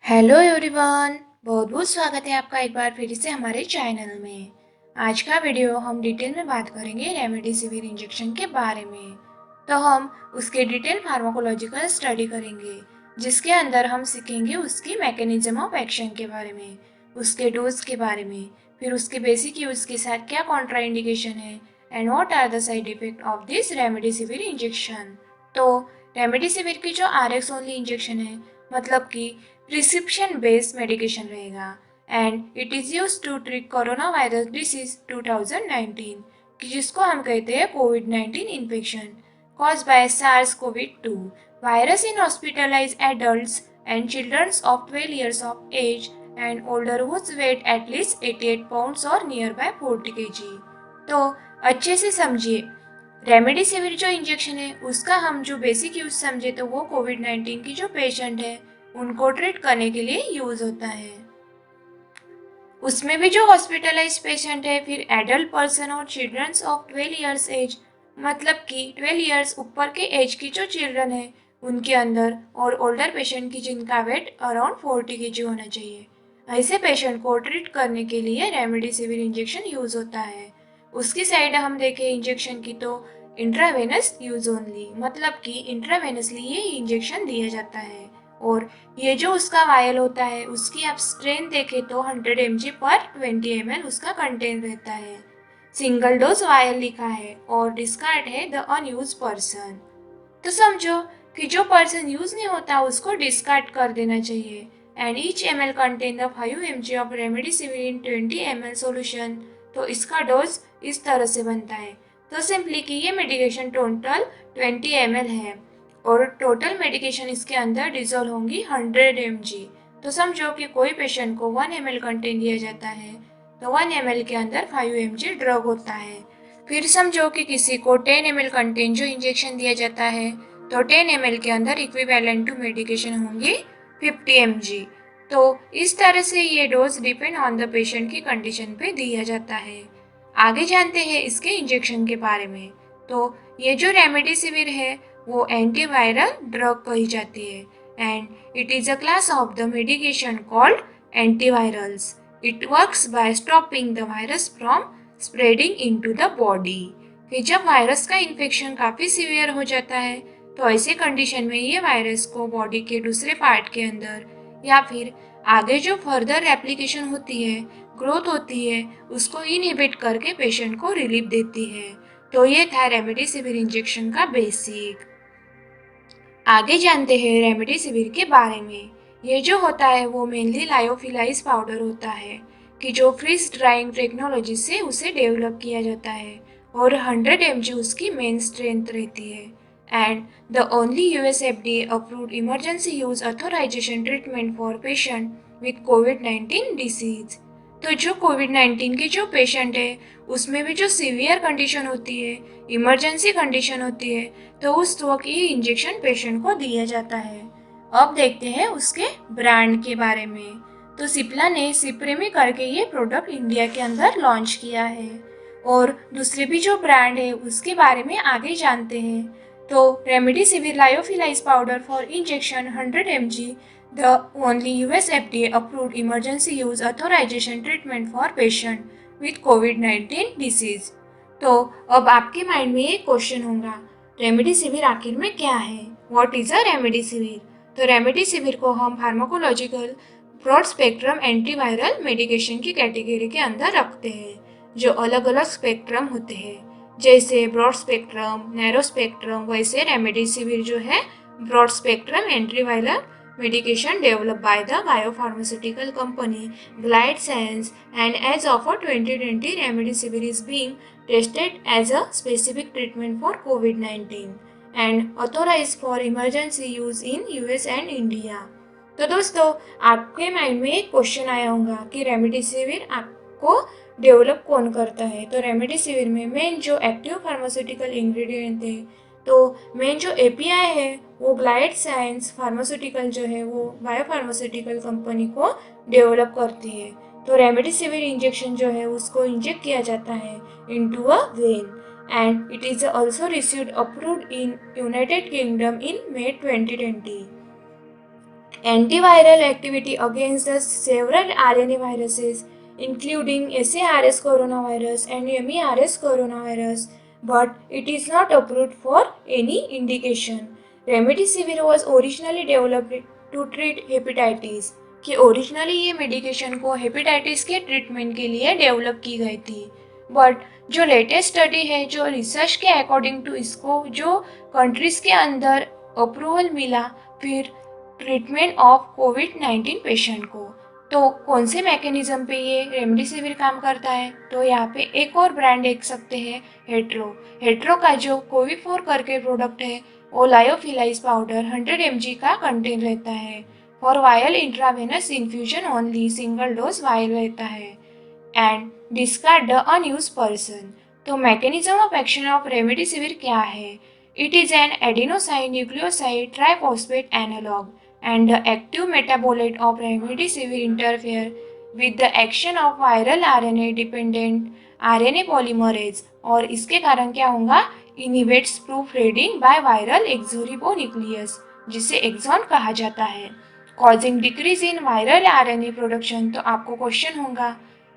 Hello everyone, बहुत बहुत स्वागत है आपका एक बार फिर से हमारे चैनल में। आज का वीडियो हम डिटेल में बात करेंगे रेमडेसिविर इंजेक्शन के बारे में। तो हम उसके डिटेल फार्माकोलॉजिकल स्टडी करेंगे, जिसके अंदर हम सीखेंगे उसकी मैकेनिज्म ऑफ एक्शन के बारे में, उसके डोज के बारे में, फिर उसके बेसिक यूज के साथ क्या कॉन्ट्राइंडिकेशन है and what are the side effect of this remdesivir injection. तो रेमडेसिविर की जो RX ओनली इंजेक्शन है, मतलब कि प्रिस्क्रिप्शन बेस्ड मेडिकेशन रहेगा and it is use to treat corona virus disease 2019, कि जिसको हम कहते हैं कोविड-19 infection cause by SARS-CoV-2 virus in hospitalize adults and childrens of 12 years of age and older whose weight at least 88 pounds और near by 40 kg। तो अच्छे से समझिए, रेमडेसिविर जो इंजेक्शन है उसका हम जो बेसिक यूज समझे तो वो कोविड-19 की जो पेशेंट है उनको ट्रीट करने के लिए यूज होता है। उसमें भी जो हॉस्पिटलाइज पेशेंट है, फिर एडल्ट पर्सन और चिल्ड्रंस ऑफ 12 years एज, मतलब कि 12 years ऊपर के एज की जो चिल्ड्रन है उनके अंदर, और ओल्डर पेशेंट की जिनका वेट अराउंड 40 kg होना चाहिए, ऐसे पेशेंट को ट्रीट करने के लिए रेमडेसिविर इंजेक्शन यूज होता है। उसकी साइड हम देखें इंजेक्शन की तो इंट्रावेनस यूज ओनली, मतलब कि इंट्रावेनसली ये इंजेक्शन दिया जाता है। और ये जो उसका वायल होता है उसकी आप स्ट्रेंथ देखें तो 100 mg पर 20 ml उसका कंटेंट रहता है। सिंगल डोज वायल लिखा है और डिस्कार्ड है द अनयूज पर्सन। तो समझो कि जो पर्सन यूज नहीं होता उसको डिस्कार्ड कर देना चाहिए। And each ml contain the 5 mg of remdesivir in 20 ml solution. तो इसका डोज इस तरह से बनता है। तो सिंपली कि ये मेडिकेशन टोटल 20 ml है और टोटल मेडिकेशन इसके अंदर डिजोल्व होंगी 100 mg। तो समझो कि कोई पेशेंट को 1 ml कंटेन दिया जाता है तो 1 ml के अंदर 5 mg ड्रग होता है। फिर समझो कि किसी को 10 ml कंटेन जो इंजेक्शन दिया जाता है तो 10 ml के अंदर इक्विवेलेंट टू मेडिकेशन होंगी 50 mg। तो इस तरह से ये dose depend on the patient की कंडीशन पे दिया जाता है। आगे जानते हैं इसके इंजेक्शन के बारे में। तो ये जो रेमडेसिविर है वो एंटीवायरल ड्रग कही जाती है and it is a class of the medication called antivirals. It works by stopping the virus from spreading into the body. कि जब वायरस का इन्फेक्शन काफ़ी सीवियर हो जाता है तो ऐसे कंडीशन में ये वायरस को बॉडी के दूसरे पार्ट के अंदर या फिर आगे जो फर्दर एप्लीकेशन होती है, ग्रोथ होती है, उसको इनहिबिट करके पेशेंट को रिलीफ देती है। तो ये था रेमडेसिविर इंजेक्शन का बेसिक। आगे जानते हैं रेमडेसिविर के बारे में। ये जो होता है वो मेनली लायोफिलाइज पाउडर होता है, कि जो फ्रीज ड्राइंग टेक्नोलॉजी से उसे डेवलप किया जाता है और 100 mg उसकी मेन स्ट्रेंथ रहती है and the only US FDA approved emergency use authorization treatment for patient with कोविड-19 डिसीज। तो जो कोविड-19 के जो पेशेंट है उसमें भी जो सीवियर कंडीशन होती है, इमरजेंसी कंडीशन होती है, तो उस वक्त ये इंजेक्शन पेशेंट को दिया जाता है। अब देखते हैं उसके ब्रांड के बारे में। तो सिप्ला ने सिप्रेमी करके ये प्रोडक्ट इंडिया के अंदर लॉन्च किया है और दूसरे भी जो ब्रांड है उसके बारे में आगे जानते हैं। तो remdesivir lyophilize powder for injection 100 mg, the only US FDA approved emergency use authorization treatment for patient with COVID-19 disease। तो अब आपके माइंड में एक क्वेश्चन होगा, रेमडेसिविर आखिर में क्या है? What is a remdesivir? तो रेमडेसिविर को हम pharmacological broad spectrum antiviral medication की कैटेगरी के अंदर रखते हैं, जो अलग अलग स्पेक्ट्रम होते हैं। जैसे ब्रॉड स्पेक्ट्रम, नैरो स्पेक्ट्रम, वैसे रेमडेसिविर जो है broad spectrum antiviral medication developed by the biopharmaceutical company Glide Science, and as of 2020 remdesivir is being tested as a specific treatment for COVID-19 and authorized for emergency use in US and India। तो दोस्तों, आपके mind में एक question आया होगा कि remdesivir आपको develop कौन करता है? तो रेमडेसिविर में मेन जो एक्टिव फार्मास्यूटिकल इंग्रेडिएंट है, तो मेन जो API है वो ग्लाइड साइंस फार्मास्यूटिकल जो है वो बायोफार्मास्यूटिकल कंपनी को डेवलप करती है। तो रेमडेसिविर इंजेक्शन जो है उसको इंजेक्ट किया जाता है into a when and it is also received approved in United kingdom in May 2020। Antiviral activity against the several RNA viruses, including SARS coronavirus and MERS coronavirus, but it is not approved for any indication. Remdesivir was originally developed to treat hepatitis, कि originally ये medication को hepatitis के treatment के लिए develop की गई थी, but जो लेटेस्ट स्टडी है, जो रिसर्च के अकॉर्डिंग टू इसको जो कंट्रीज के अंदर अप्रूवल मिला फिर ट्रीटमेंट ऑफ कोविड-19 पेशेंट को, तो कौन से मैकेनिज्म पे ये रेमडेसिविर काम करता है, तो यहाँ पे एक और ब्रांड देख सकते हैं, हेट्रो का जो कोविफोर करके प्रोडक्ट है वो लायोफिलाइज पाउडर 100 mg का कंटेन रहता है। For vial intravenous infusion only single dose vial रहता है and discard the unused person. तो mechanism of action of remdesivir क्या है? It is an adenosine nucleoside triphosphate analog and the active metabolite of remdesivir interfere with the action of viral RNA dependent RNA polymerase और इसके कारण क्या होगा? इनिवेट्स proof reading by viral एक्सोरिबोन्यूक्लियस जिसे axon कहा जाता है, causing decrease in viral RNA production. तो आपको क्वेश्चन होगा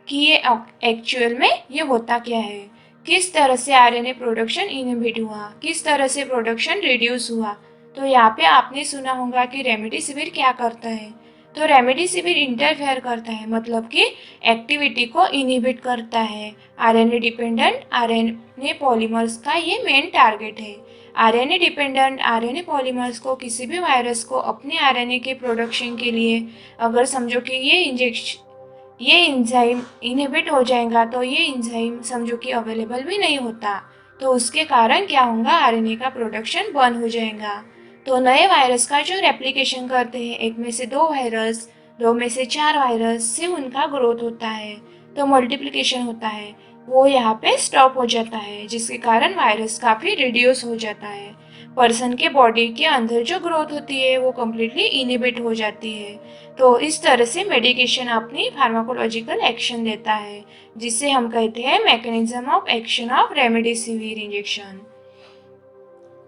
कि ये एक्चुअल में ये होता क्या है, किस तरह से आरएनए प्रोडक्शन इनहिबिट हुआ, किस तरह से प्रोडक्शन रिड्यूस हुआ। तो यहाँ पे आपने सुना होगा कि रेमडेसिविर क्या करता है, तो रेमडेसिविर इंटरफेयर करता है, मतलब कि एक्टिविटी को इनहिबिट करता है। आरएनए डिपेंडेंट आरएनए पॉलीमर्स का ये मेन टारगेट है। आरएनए डिपेंडेंट आरएनए पॉलीमर्स को किसी भी वायरस को अपने आरएनए के प्रोडक्शन के लिए अगर समझो कि ये इंजाइम इनहिबिट हो जाएगा तो ये इंजाइम समझो कि अवेलेबल भी नहीं होता, तो उसके कारण क्या होगा? आरएनए का प्रोडक्शन बंद हो जाएगा। तो नए वायरस का जो रेप्लिकेशन करते हैं, एक में से 2 वायरस, 2 में से 4 वायरस से उनका ग्रोथ होता है, तो मल्टीप्लिकेशन होता है, वो यहाँ पे स्टॉप हो जाता है, जिसके कारण वायरस काफ़ी रिड्यूस हो जाता है। पर्सन के बॉडी के अंदर जो ग्रोथ होती है वो कम्प्लीटली इनहिबिट हो जाती है। तो इस तरह से मेडिकेशन अपनी फार्माकोलॉजिकल एक्शन देता है, जिसे हम कहते हैं mechanism of action of remdesivir injection.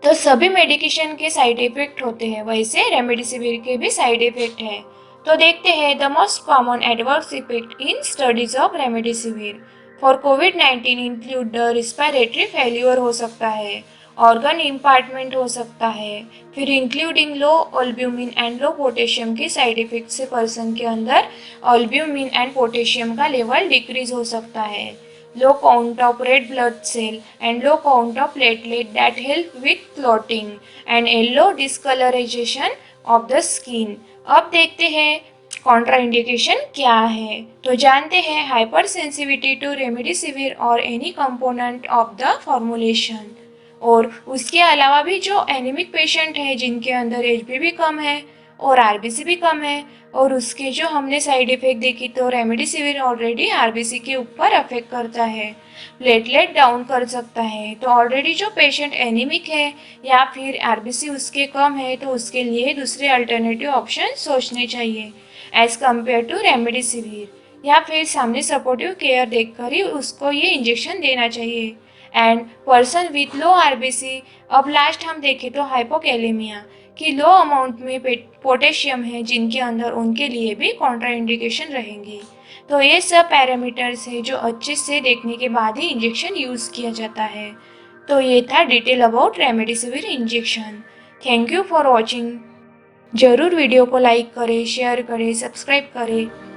तो सभी मेडिकेशन के साइड इफेक्ट होते हैं, वैसे रेमडेसिविर के भी साइड इफेक्ट है। तो देखते हैं the most common adverse effect in studies of remdesivir for covid include the respiratory failure हो सकता है, ऑर्गन इम्पार्टमेंट हो सकता है, फिर including low albumin and low potassium के साइड इफेक्ट से पर्सन के अंदर एल्ब्यूमिन एंड पोटेशियम का लेवल डिक्रीज हो सकता है, low count of red blood cell and low count of platelet that help with clotting and yellow discolorization of the skin। अब देखते हैं कॉन्ट्राइंडिकेशन क्या है, तो जानते हैं हाइपर सेंसिटिविटी टू रेमडेसिविर और any component of the formulation, और उसके अलावा भी जो एनीमिक पेशेंट है जिनके अंदर HB भी कम है और RBC भी कम है, और उसके जो हमने साइड इफेक्ट देखी तो रेमडेसिविर ऑलरेडी RBC के ऊपर अफेक्ट करता है, प्लेटलेट डाउन कर सकता है। तो ऑलरेडी जो पेशेंट एनीमिक है या फिर RBC उसके कम है तो उसके लिए दूसरे अल्टरनेटिव ऑप्शन सोचने चाहिए एज कम्पेयर टू रेमडेसिविर, या फिर सामने सपोर्टिव केयर देखकर ही उसको ये इंजेक्शन देना चाहिए। And person with low RBC, अब लास्ट हम देखें तो हाइपोकैलेमिया कि लो अमाउंट में पोटेशियम है जिनके अंदर, उनके लिए भी कॉन्ट्राइंडिकेशन रहेंगी। तो ये सब पैरामीटर्स है जो अच्छे से देखने के बाद ही इंजेक्शन यूज़ किया जाता है। तो ये था detail about remdesivir injection. Thank you for watching. ज़रूर वीडियो को लाइक करें, शेयर करें, सब्सक्राइब करें।